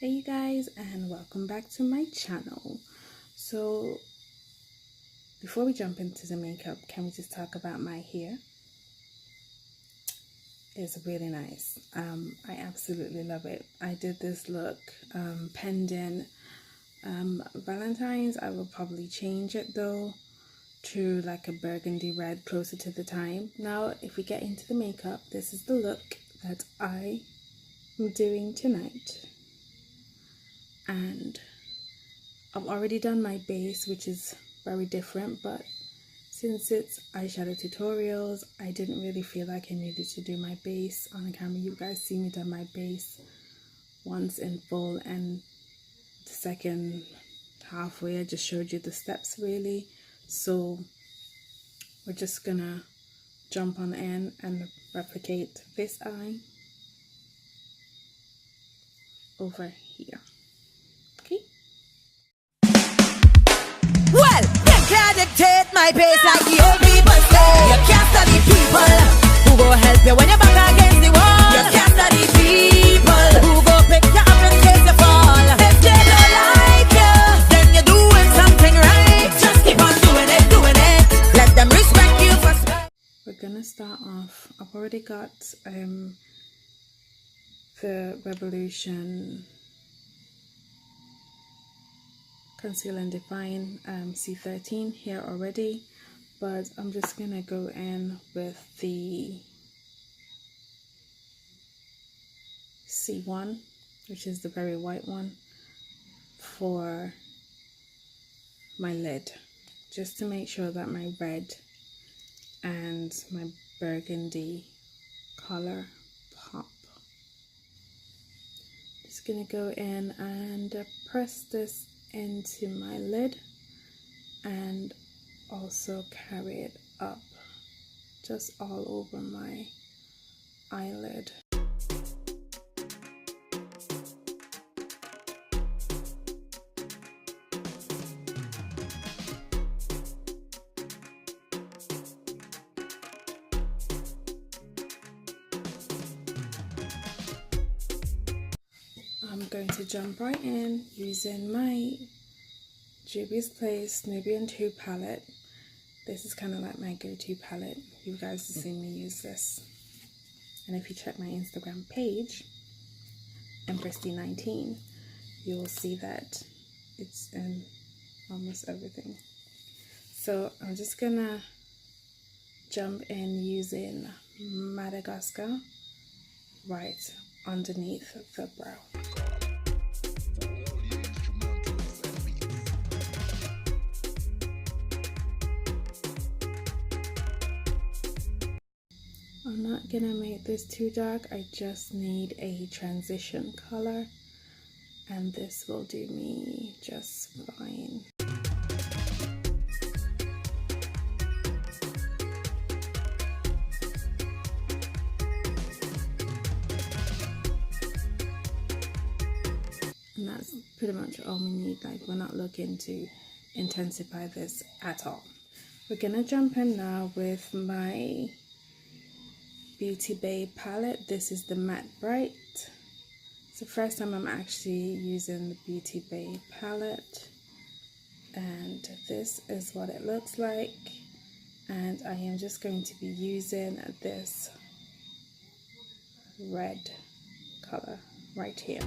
Hey you guys, and welcome back to my channel. So before we jump into the makeup, can we just talk about my hair? It's really nice. I absolutely love it. I did this look pending Valentine's. I will probably change it though to like a burgundy red closer to the time. Now if we get into the makeup, this is the look that I am doing tonight. And I've already done my base, which is very different, but since it's eyeshadow tutorials, I didn't really feel like I needed to do my base on camera. You guys see me done my base once in full, and the second halfway I just showed you the steps really. So we're just gonna jump on in and replicate this eye over here. Okay. Well, you can't dictate my pace like the old people say. You can't study people who go help you when you're back against the wall. You can't study people who go pick you up in case you fall. If they don't like you, then you're doing something right. Just keep on doing it, doing it. Let them respect you for spend. We're gonna start off. I've already got the Revolution Conceal and Define C13 here already, but I'm just gonna go in with the C1, which is the very white one, for my lid, just to make sure that my red and my burgundy color pop. Just gonna go in and press this into my lid and also carry it up just all over my eyelid. I'm going to jump right in using my Juvias Place Nubian 2 palette. This is kind of like my go-to palette. You guys have seen me use this. And if you check my Instagram page, Empress19, you will see that it's in almost everything. So I'm just gonna jump in using Madagascar right underneath the brow. I'm not gonna make this too dark. I just need a transition color, and this will do me just fine. And that's pretty much all we need. Like, we're not looking to intensify this at all. We're gonna jump in now with my Beauty Bay palette. This is the Matte Bright. It's the first time I'm actually using the Beauty Bay palette, and this is what it looks like. And I am just going to be using this red color right here.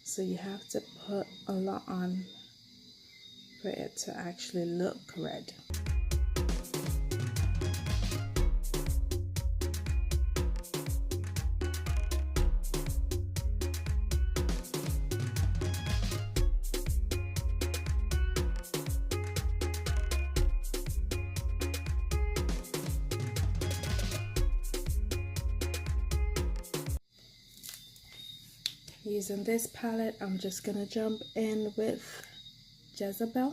So you have to put a lot on for it to actually look red. Using this palette, I'm just gonna jump in with Jezebel.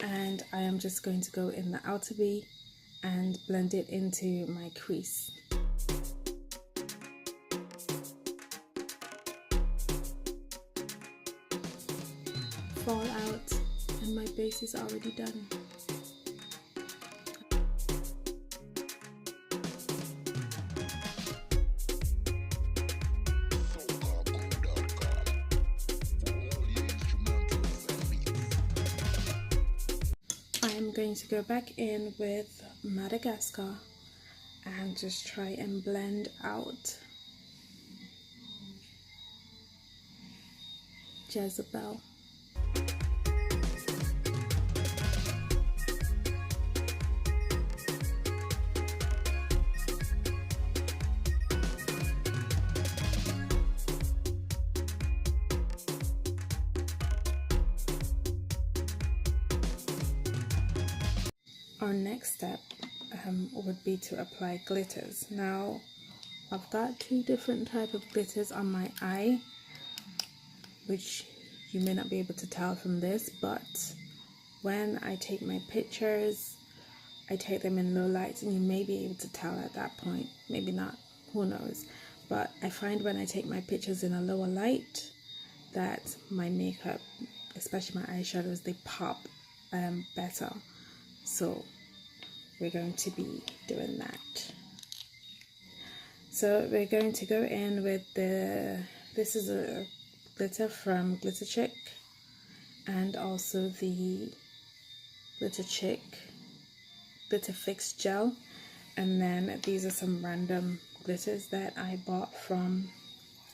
and I am just going to go in the outer V and blend it into my crease. Fall out, and my base is already done. I'm going to go back in with Madagascar and just try and blend out Jezebel. Our next step would be to apply glitters. Now I've got two different types of glitters on my eye, which you may not be able to tell from this, but when I take my pictures, I take them in low lights, and you may be able to tell at that point, maybe not, who knows. But I find when I take my pictures in a lower light that my makeup, especially my eyeshadows, they pop better. So we're going to be doing that. So we're going to go in with this is a glitter from GlitterChic, and also the GlitterChic Glitter Fix Gel, and then these are some random glitters that I bought from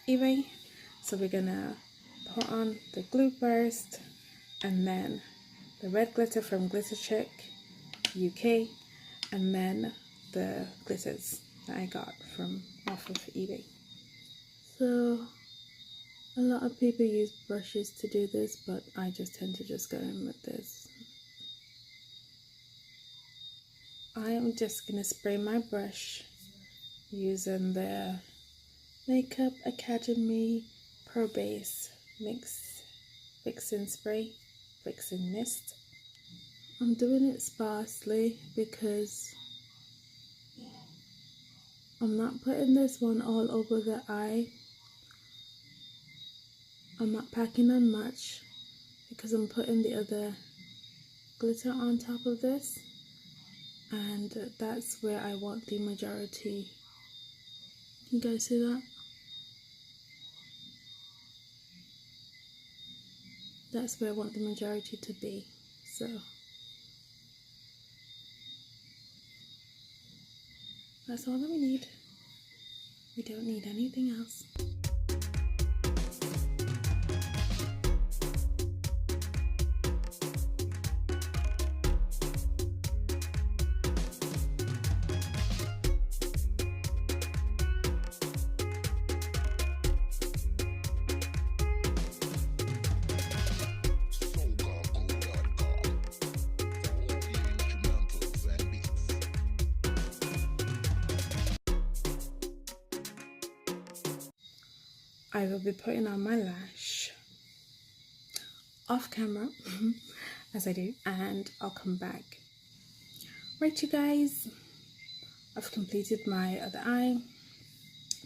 eBay. So we're gonna put on the glue burst, and then the red glitter from GlitterChic UK, and then the glitters that I got from off of eBay. So a lot of people use brushes to do this, but I just tend to just go in with this. I am just gonna spray my brush using the Makeup Academy Pro Base Fixing Spray, Fixing Mist. I'm doing it sparsely because I'm not putting this one all over the eye. I'm not packing on much because I'm putting the other glitter on top of this, and that's where I want the majority. You guys see that? That's where I want the majority to be. So that's all that we need. We don't need anything else. I will be putting on my lash off camera as I do, and I'll come back. Right, you guys, I've completed my other eye.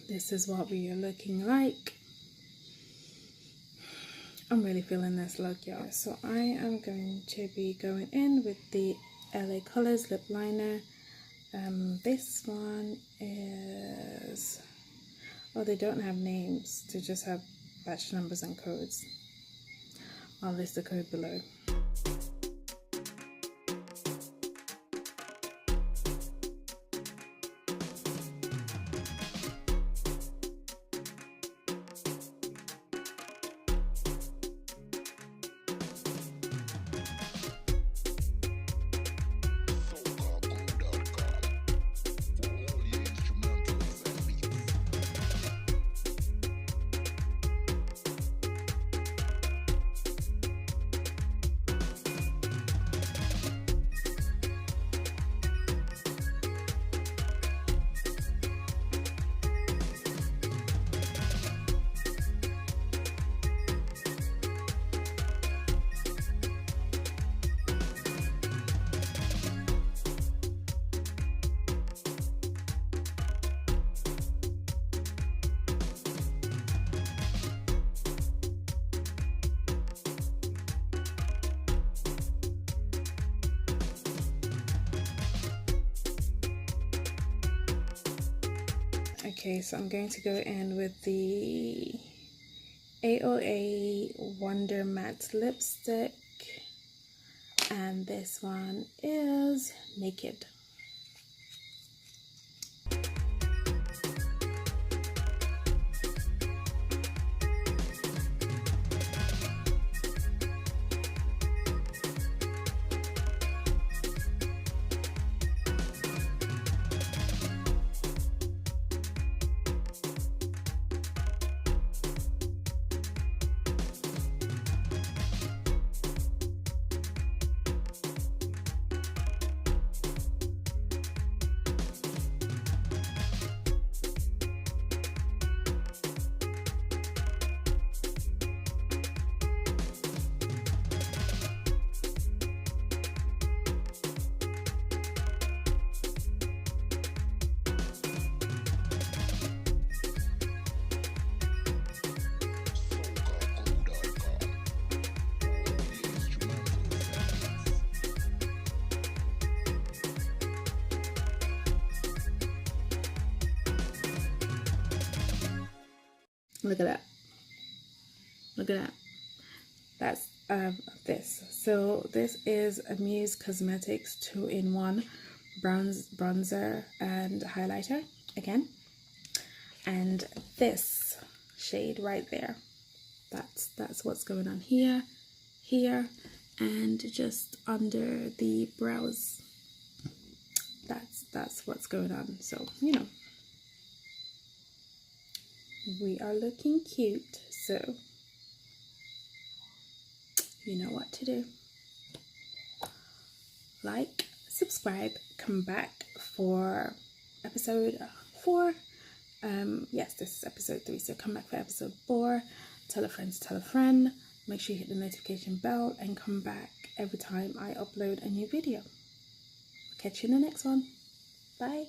This is what we are looking like. I'm really feeling this look, y'all. So I am going to be going in with the L.A Colors lip liner. This one is, oh, they don't have names, they just have batch numbers and codes. I'll list the code below. Okay, so I'm going to go in with the AoA Wonder Matte lipstick, and this one is Naked. Look at that. Look at that. That's this. So this is AMUSE Cosmetics 2-in-1 bronzer and highlighter again. And this shade right there. That's what's going on here, here, and just under the brows. That's what's going on. So, you know, we are looking cute, so you know what to do. Like, subscribe, come back for episode 4. Yes, this is episode 3, so come back for episode 4. Tell a friend to tell a friend. Make sure you hit the notification bell and come back every time I upload a new video. Catch you in the next one. Bye.